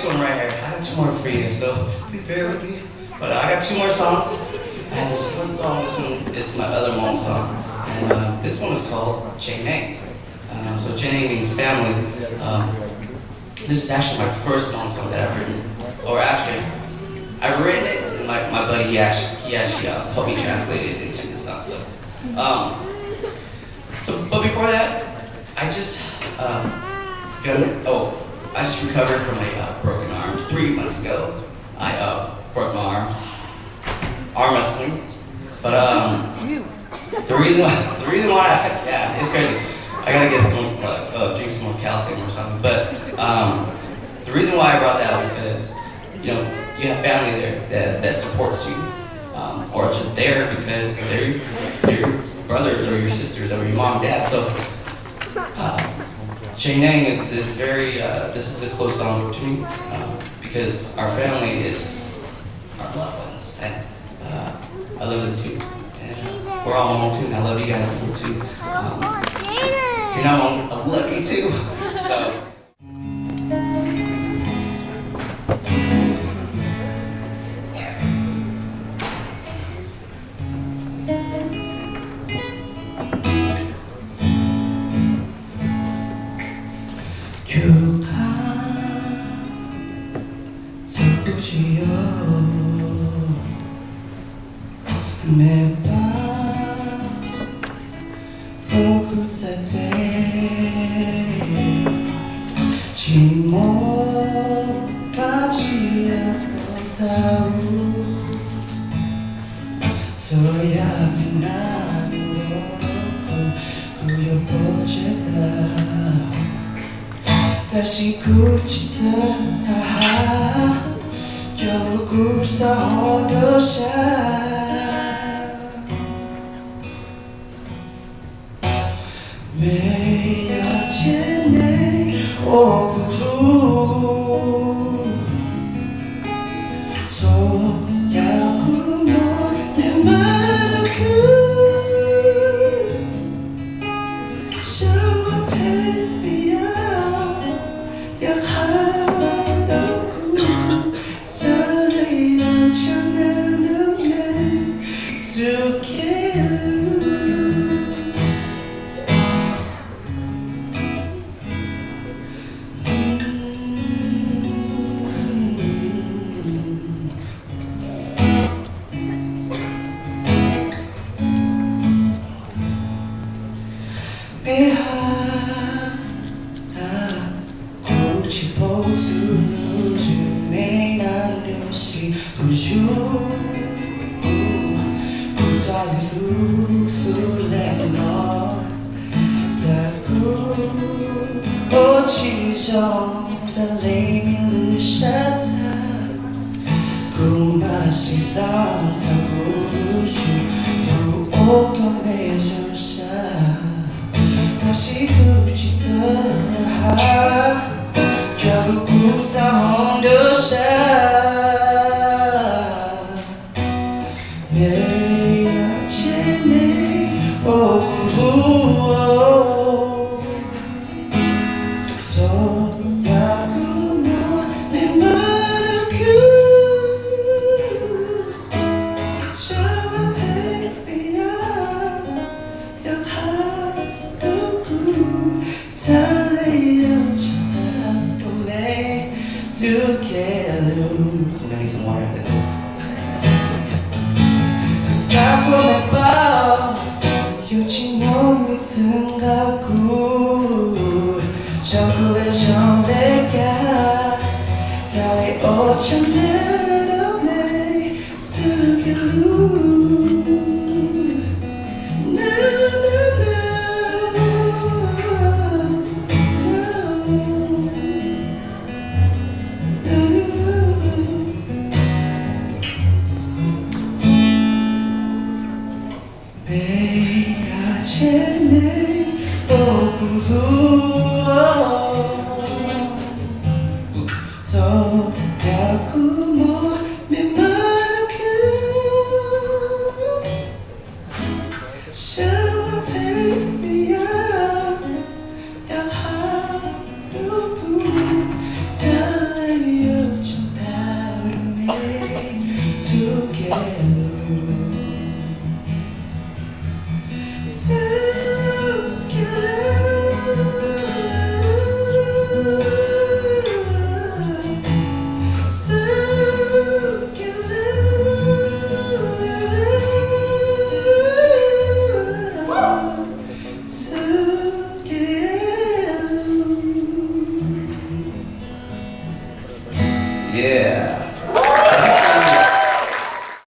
next one right here. I got two more for you, so please bear with me. But I got two more songs. I have this one song. This one is my other Hmong song, and this one is called Hmong. So Hmong means family. This is actually my first Hmong song that I've written, or actually, I've written it, and my buddy he actually helped me translate it into the song. But before that, I just recovered from a broken arm 3 months ago. I broke my arm wrestling. But the reason why it's crazy. I gotta get some drink some more calcium or something. But the reason why I brought that up because you have family there that supports you, or just there because they're your brothers or your sisters or your mom and dad. So Hmong is very. This is a close song to me because our family is our loved ones, and I love them too. And we're all Hmong too, and I love you guys too. If you're not Hmong, I love you too. So. 매밤 포크사대 지목까지 아프다우 소야미 나누었고 구여보제다 다시 굳이서 겨우 구사오도샤 매야제네 오구루 소야구르모 내 마라쿠 샤와 페비야 약하다구 살아야 참나는 수케루 Behind Gucci pose lose you may not know see lose you Utali through let no Taku Ochi jong the lame lushasa Kumashi thang taku lushu Ru okame sha 다시 굳이서 결국 구사온도샤 매여제네 오후로 소야구모 내 마라쿠 샤라페비야 약하 I'm gonna need some water after this. Cause I remember 요즘 몸이 튼가고 저구의 정례가 다리 오천대로 매 쓰기로 매야제네 오구루 소야구모 메마라쿠 샤와 페비야 약하루구 살아요 together.